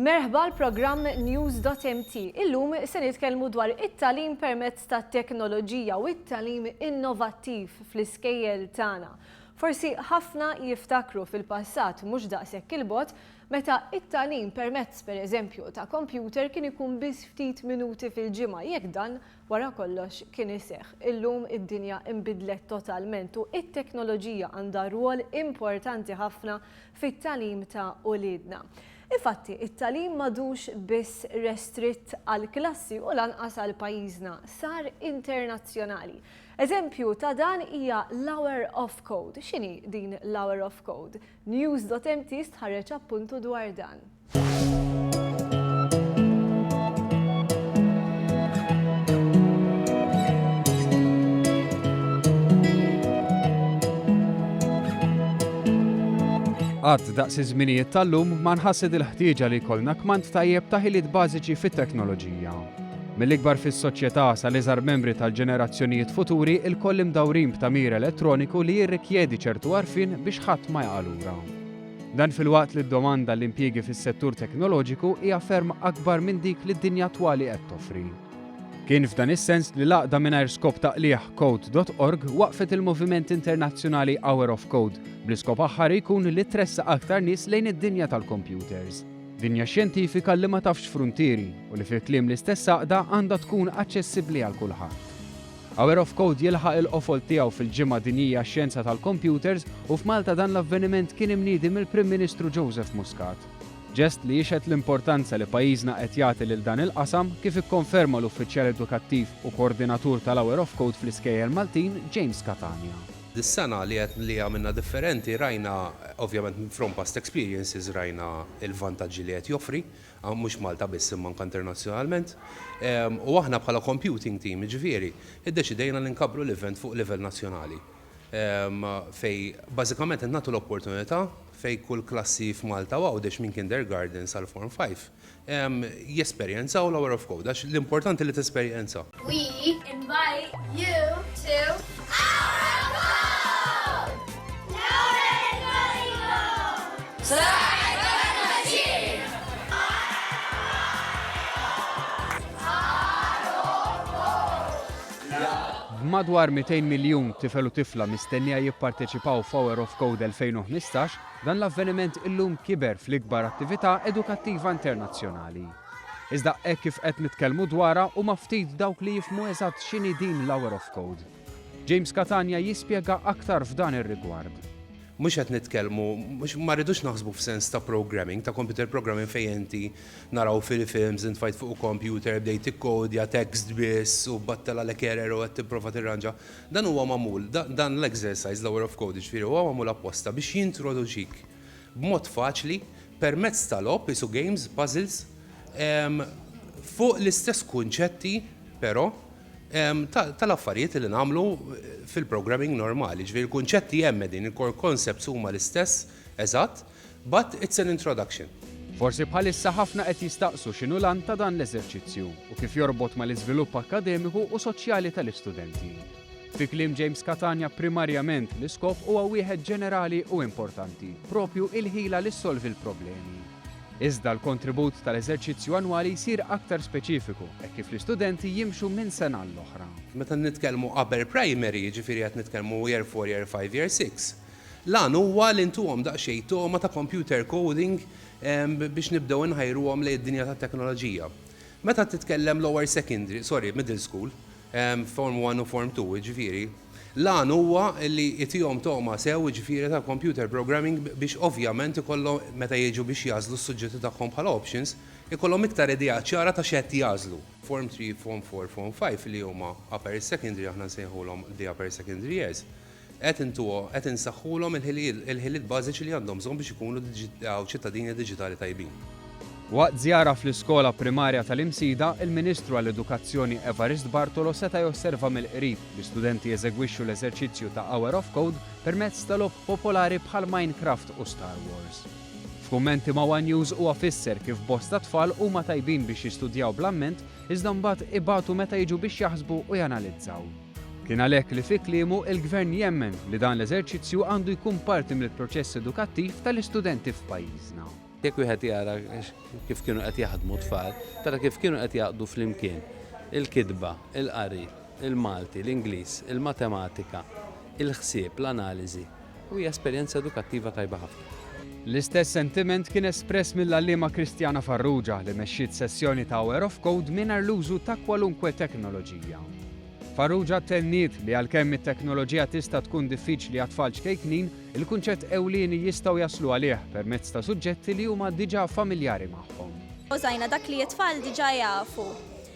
Merħba l-programm News.mt. Illum se nitkellmu dwar it-tagħlim permezz tat-teknoloġija u it-tagħlim innovattiv fl-iskejjel tagħna. Forsi ħafna jiftakru fil-passat mhux daqshekk il-bogħod meta it-tagħlim permezz pereżempju ta' kompjuter kien ikun biss ftit minuti fil-ġimgħa jekk dan wara kollox kien iseħħ. Illum id-dinja inbidlet totalment u it-teknoloġija għandha rwol importanti ħafna fit-tagħlim ta' uliedna. Infatti, it-tagħlim m'għadux biss restritt għal klassi u lanqas għal pajjiżna, sar internazzjonali. Eżempju ta' dan hija l-Hour of Code. X'inhi din l-Hour of Code? News.mt stħarreġ appuntu dwar dan. Għad daqs iż-żminijiet tal-lum ma nħassed il-ħtieġa li jkollna kmand tajjeb ta' ħiliet bażiċi fit-teknoloġija. Mill-ikbar fis-soċjetà sal-iżgħar membri tal-ġenerazzjonijiet futuri il-koll imdawrin b'tamir elettroniku li jirrikjedi ċertu għarfien biex ħadd ma jaqa' lura. Dan filwaqt li d-domanda l-impjiegi fis-settur teknoloġiku hija ferm akbar minn dik li d-dinja attwali qed toffri. Kien f'dan is-sens li l-għaqda mingħajr skop taqlieħ Code.org waqfet il-Moviment Internazzjonali Hour of Code bl-iskop aħħar jkun li tressa aktar nies lejn id-dinja tal-computers. Dinja xjentifika li ma tafx fruntieri u li fil-kliem l-istess għaqda għandha tkun aċċessibbli għal kulħadd. Hour of Code jilħaq il-qofol tiegħu fil-ġimgħa dinjija x-xjenza tal-computers u f'Malta dan l-avveniment kien imniedi mill-Prim Ministru Joseph Muscat. Ġest li jixed l-importanza li pajjiżna qed jagħti lil dan il-qasam kif ikkonferma l-uffiċjal edukattiv u koordinatur tal-Hour of Code fl-iskejjel Maltin, James Catania. Dis-sena li għamilna differenti rajna, ovvjament from past experiences rajna il-vantaġġi li qed joffri, mhux Malta biss imma anke internazzjonalment. U aħna bħala computing team, ġifieri, iddeċidejna li nkabru l-event fuq livell nazzjonali. Fej bażikament nagħtu l-opportunità fej kull klassi f'Malta għawdex minn kindergarten sal Form 5 jesperjenzaw l-Hour of Code, għax l-importanti li tesperjenza. We invite you to Hour of Code! B'madwar 200 miljun tifel u tifla mistennija jipparteċipaw f'Hour of Code 2015, dan l-avveniment illum kiber fl-ikbar attività edukattiva internazzjonali. Iżda hekk kif qed nitkellmu dwarha huma ftit dawk li jifhmu eżatt x'inhi din l-Hour of Code. James Catania jispjega aktar f'dan ir-rigward. Mhux qed nitkellmu, ma rridux naħsbu f'sens ta' programming, ta' computer programming fejn inti naraw fil-films intfajt fuq computer bdejt tikkodja text biss u battela lek error u qed tipprova tirranġa. Dan huwa magħmul, dan l-exercise l-Hour of Code ġifieri huwa magħmul apposta biex jintroduċik b'mod faċli permezz tal-logħob isu games, puzzles, fuq l-istess kunċetti però tal-affarijiet li nagħmlu fil-programming normali. Ġifieri il-kunċetti hemm din, il-core concepts huma l-istess eżatt, but it's an introduction. Forsi bħalissa ħafna qed jistaqsu x'inhu lan ta' dan l-eżerċizzju u kif jorbot mal-iżvilupp akademiku u soċjali tal-istudenti. Fi kliem James Catania primarjament l-iskop huwa wieħed ġenerali u importanti, propju il-ħila li solvi l-problemi. Iżda l-kontribut tal-eżerċizzju annwali jsir aktar speċifiku, hekk kif l-istudenti jimxu minn sena l-oħra. Meta nitkellmu upper primary, ġifieri qed nitkellmu year 4, year 5, year 6. Lan huwa li ntuhom daqsxejn toma ta' computer coding biex nibdew inħajruhom lejn id-dinja tat-teknoloġija. Meta titkellem middle school, Form 1 u Form 2, ġifieri, lan huwa li jtihom toma sew ġifieri ta' computer programming biex ovvjament ikollhom meta jiġu biex jażlu s-suġġetti tagħhom bħala options, ikollhom iktar idea ċara ta' x'qed jażlu. Form 3, Form 4, Form 5 li huma upper secondary aħna nsejħulhom the upper secondary years. Qed insaħħulhom il-ħiliet bażiċi li għandhom bżonn biex ikunu ċittadini diġitali tajbin. Waqt żjara fl-iskola primarja tal-Imsida, il-Ministru għall-Edukazzjoni Evarist Bartolo seta' josserva mill-qrib li studenti jeżegwixxu l-eżerċizzju ta' Hour of Code permezz tal-logħob popolari bħal Minecraft u Star Wars. F'kummenti ma' One News huwa fisser kif bosta tfal huma tajbin biex jistudjaw bl-amment iżda mbagħad ibatu meta jiġu biex jaħsbu u janalizzaw. Kien għalhekk li fi kliemu il-Gvern jemmen li dan l-eżerċizzju għandu jkun parti mill-proċess edukattiv tal-istudenti f'pajjiżna. Jekk wieħed jara kif kienu qed jaħdmu tfal, tara kif kienu qed jaqdu flimkien il-kitba, il-qari, il-Malti, l-Ingliż, il-matematika, il-ħsieb, l-analiżi. U hija esperjenza edukattiva tajba ħafna. L-istess sentiment kien espress mill-allima Kristjana Farrugia li mexxiet sessjoni ta' Hour of Code mingħajr l-użu ta' kwalunkwe teknoloġija. Farrugia tenniet li għalkemm it-teknoloġija tista' tkun diffiċli għat-tfal ċkejknin, il-kunċett ewlieni jistgħu jaslu għalih permezz ta' suġġetti li huma diġà familjari magħhom. Użajna dak li t-tfal diġà jafu.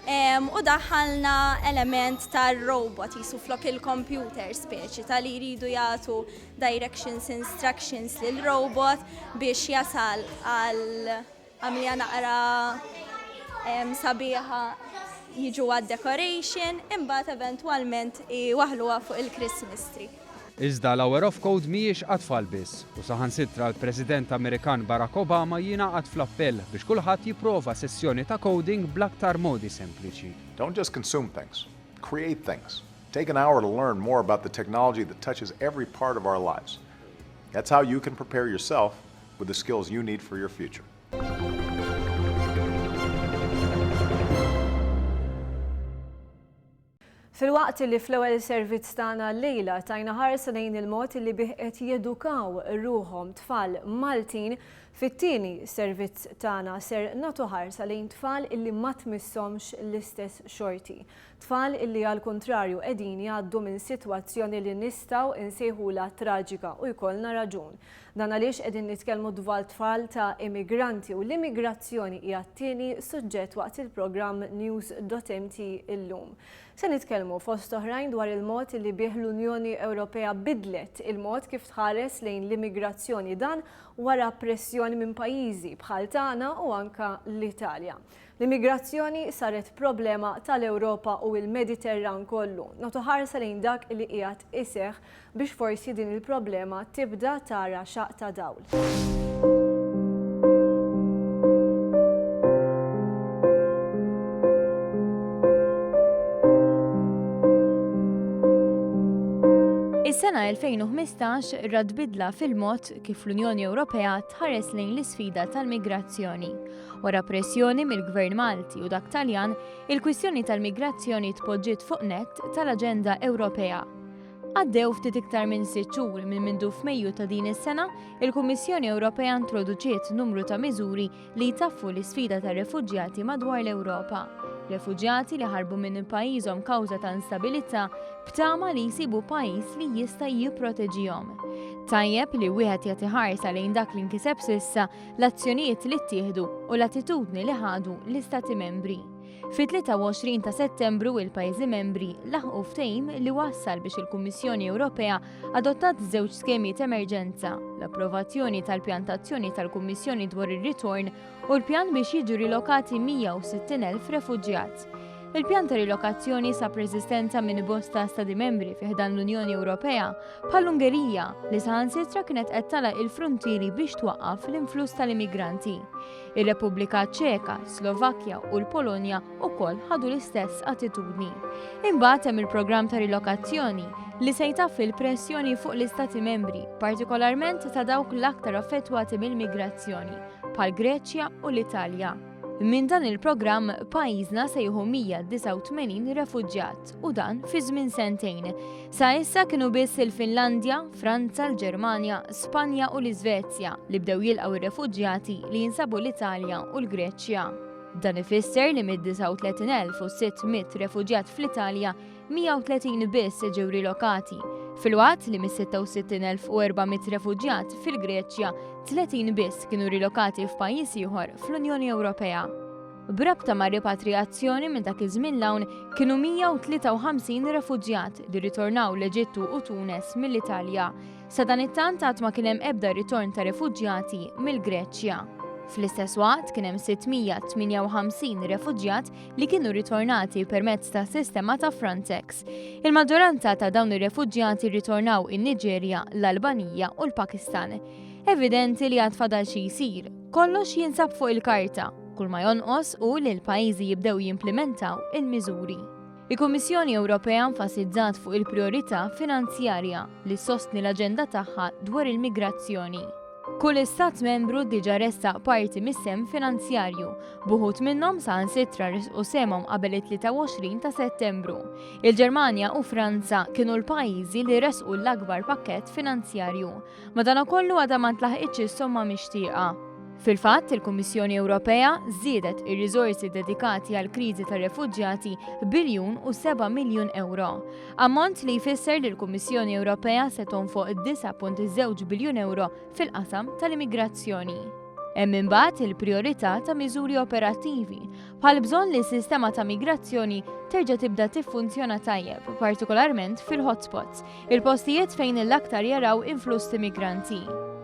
U daħħalna element tar-robot jisu flok il-computer speċi tal-li jridu jagħtu directions, instructions lil-robot biex jasal għal għamlija naqra sabiħa jiġu għad-decoration, imbagħad eventwalment waħluha fuq il-Christmas tree. Iżda l-Hour of Code mhijiex għatfall biss u saħansitra l-President Amerikan Barack Obama jingħaqad fl-appell biex kulħadd jipprova sessjoni ta' coding bl-aktar modi sempliċi. Don't just consume things, create things. Take an hour to learn more about the technology that touches every part of our lives. That's how you can prepare yourself with the skills you need for your future. Fil-waqt li fl-ewwel servizz tagħna llejla tajna ħarsa lejn il-mod li bih qed jedukaw ruhom tfal Maltin, fit-tieni servizz tagħna ser nagħtu ħarsa lejn tfal illi ma tmissomx l-istess xorti. Tfal illi għall-kuntrarju qegħdin jgħaddu minn sitwazzjoni li nistgħu nsejħula traġika u jkollna raġun. Dan għaliex qegħdin nitkellmu dwar tfal ta' immigranti u l-immigrazzjoni hija t-tieni suġġett waqt il-programm News.mt illum. Se nitkellmu fost oħrajn dwar il-mod li bih l-Unjoni Ewropea bidlet il-mod kif tħares lejn l-immigrazzjoni dan wara pressjoni minn pajjiżi bħal tagħna u anka l-Italja. L-immigrazzjoni saret problema tal-Ewropa u l-Mediterran kollu. Nagħtu ħarsa lejn dak li qiegħed iseħħ biex forsi din il-problema tibda tara xaq ta' dawl. Is-sena 2015 rad bidla fil-mod kif l-Unjoni Ewropea tħares lejn l-isfida tal-migrazzjoni. Wara pressjoni mill-Gvern Malti u dak Taljan, il-kwistjoni tal-migrazzjoni tpoġġiet fuq nett tal-Aġenda Ewropea. Għaddew ftit iktar minn 6 xhur minn mindu f'Mejju ta' din is-sena, il-Kummissjoni Ewropea introduċiet numru ta' miżuri li jtaffu l-isfida tar-refuġjati madwar l-Ewropa. Refuġjati li ħarbu minn pajjiżhom kawża ta' instabilità b'tama li jsibu pajjiż li jista' jipproteġihom. Tajjeb li wieħed jagħti ħarsa lejn dak li nkiseb s'issa l-azzjonijiet li ttieħdu u l-attitudni li ħadu l-Istati Membri. Fit-23 ta' Settembru il-pajjiżi membri laħqu ftehim li wassal biex il-Kummissjoni Ewropea adottat 2 skemi ta' emerġenza, l-approvazzjoni tal-pjantazzjoni tal-Kummissjoni dwar ir-ritorn u l-pjan biex jiġu rilokati 160,000 refuġjat. Il-pjan ta' rilokazzjoni sab reżistenza minn bosta stati membri fih dan l-Unjoni Ewropea bħall-Ungerija li saħansitra kienet qed tagħlaq il-fruntieri biex twaqqaf l-influss tal-immigranti. Ir-Repubblika Ċeka, Slovakkja u l-Polonja wkoll ħadu l-istess attitudni. Imbagħad hemm il-programm ta' rilokazzjoni li se jtaffi l-pressjoni fuq l-Istati membri, partikolarment ta' dawk l-aktar affettwati mill-migrazzjoni, bħal Greċja u l-Italja. Minn dan il-programm pajjiżna se jieħu 189 refuġġjat u dan fi żmien sentejn. Sa issa kienu biss il-Finlandja, Franza, l-Ġermanja, Spanja u l-Iżvezja li bdew jilqgħu ir-refuġġjati li jinsabu l-Italja u l-Greċja. Dan ifisser li mid-39,600 refuġjat fl-Italja 130 biss ġew rilokati. Fil-waqt li mis-66,400 refuġjat fil-Greċja 30 biss kienu rilokati f'pajjiż ieħor fl-Unjoni Ewropea. Brabta ma' repatriazzjoni minn dak iż-żmien l-hawn kienu 153 refuġjat li ritornaw l-Eġittu u Tunes mill-Italja. Sa dan it-tant għad ma kien hemm ebda ritorn ta' refuġjati mill-Greċja. Fl-istess waqt kien hemm 658 refuġjat li kienu ritornati permezz ta' sistema ta' Frontex. Il-maġġoranza ta' dawn ir-refuġjati ritornaw in-Niġerja, l-Albanija u l-Pakistan. Evidenti li għad fadal xi jsir, kollox jinsab fuq il-karta, kull ma jonqos u li l-pajjiżi jibdew jimplementaw il-miżuri. Il-Kummissjoni Ewropea nfasizzat fuq il-priorità finanzjarja li sostni l-aġenda tagħha dwar il-migrazzjoni. Kull istat membru diġà ressaq parti mis-sem finanzjarju, buħut minnhom saħansitra resqu semhom qabel it-23 ta' Settembru. Il-Ġermanja u Franza kienu l-pajjiżi li resqu l-akbar pakkett finanzjarju. Madankollu għadha ma tlaħqitx is-somma mixtieqa. Fil-fatt, il-Kummissjoni Ewropea żiedet ir-riżorsi dedikati għal kriżi tar-refuġjati €1.7 miljun. Ammont li jfisser li l-Kummissjoni Ewropea se tonfoq €9.2 biljun fil-qasam tal-immigrazzjoni. Hemm imbagħad il-prijorità ta' miżuri operattivi bħal bżonn li s-sistema ta' migrazzjoni terġa' tibda tiffunzjona tajjeb, partikolarment fil-hotspots, il-postijiet fejn l-aktar jaraw influss immigranti.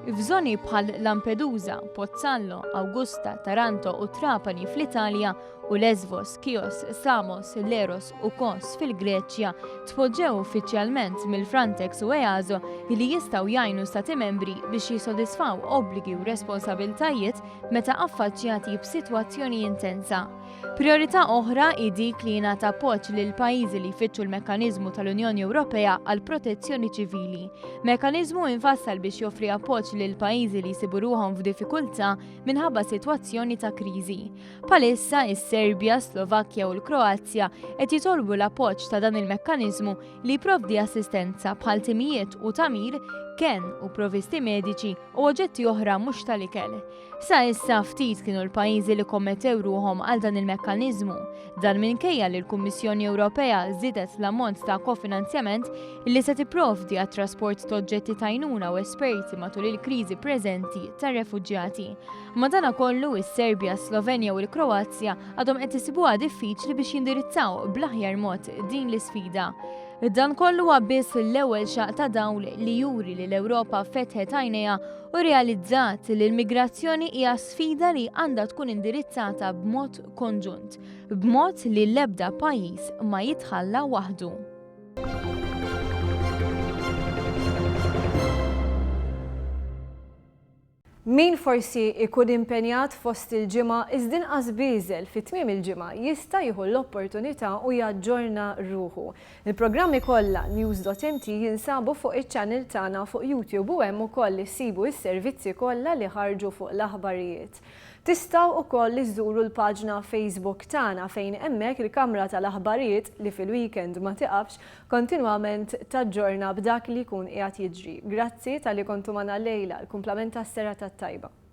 F'żoni bħal Lampedusa, Pozzallo, Augusta, Taranto u Trapani fl-Italja u Lesvos, Chios, Samos, Leros u Kos fil-Greċja tpoġġew uffiċjalment mill-Frontex u EASO li jistgħu jgħinu stati membri biex jissodisfaw obbligi u responsabiltajiet meta affaċċjati b'sitwazzjoni intensa. Priorità oħra hi dik li jingħata appoġġ lil pajjiżi li jfittxu l-mekkaniżmu tal-Unjoni Ewropea għal protezzjoni ċivili. Mekkaniżmu infassal biex joffri appoġġ lil pajjiżi li jsibu ruħhom f'diffikultà minħabba sitwazzjoni ta' kriżi. Palissa is-Serbja, Slovakkja u l-Kroazja qed jitolbu l-appoġġ ta' dan il-mekkaniżmu li jipprovdi assistenza bħal timijiet u tamir ken u provvisti mediċi u oġġetti oħra mhux tal-ikel. Sa issa ftit kienu l-pajjiżi li kommettew ruhom għal dan il-mekkaniżmu. Dan minkejja li l-Kummissjoni Ewropea żiedet l-ammont ta' kofinanzjament li se tipprovdi għat-trasport ta' oġġetti ta' għajnuna u esperti matul il-kriżi preżenti tar-refuġjati. Madankollu is-Serbja, Slovenja u l-Kroazja għadhom qed isibuha diffiċli biex jindirizzaw bl-aħjar mod din l-isfida. Dan kollu biss l-ewwel xaq ta' dawl li juri li l-Ewropa fetħet għajnejha u realizzat li l-migrazzjoni hija sfida li għandha tkun indirizzata b'mod konġunt, b'mod li l-ebda pajjiż ma jitħalla waħdu. Min forsi ikun impenjat fost il-ġimgħa iżda inqas biżel fit-tmiem il-ġimgħa jista' jieħu l-opportunità u jaġġorna ruħu. Il-programmi kollha news.mt jinsabu fuq iċ-channel tagħna fuq YouTube u hemm ukoll issibu s-servizzi kollha li ħarġu fuq l-aħbarijiet. Tistgħu wkoll iżuru l-paġna Facebook tagħna fejn hemmhekk il-Kamra tal-Aħbarijiet li fil-weekend ma tiqafx kontinwament taġġorna b'dak li jkun qiegħed jiġri. Grazzi tal-li kontu magħna lejla, l-kumplament tas-sera tat-tajba.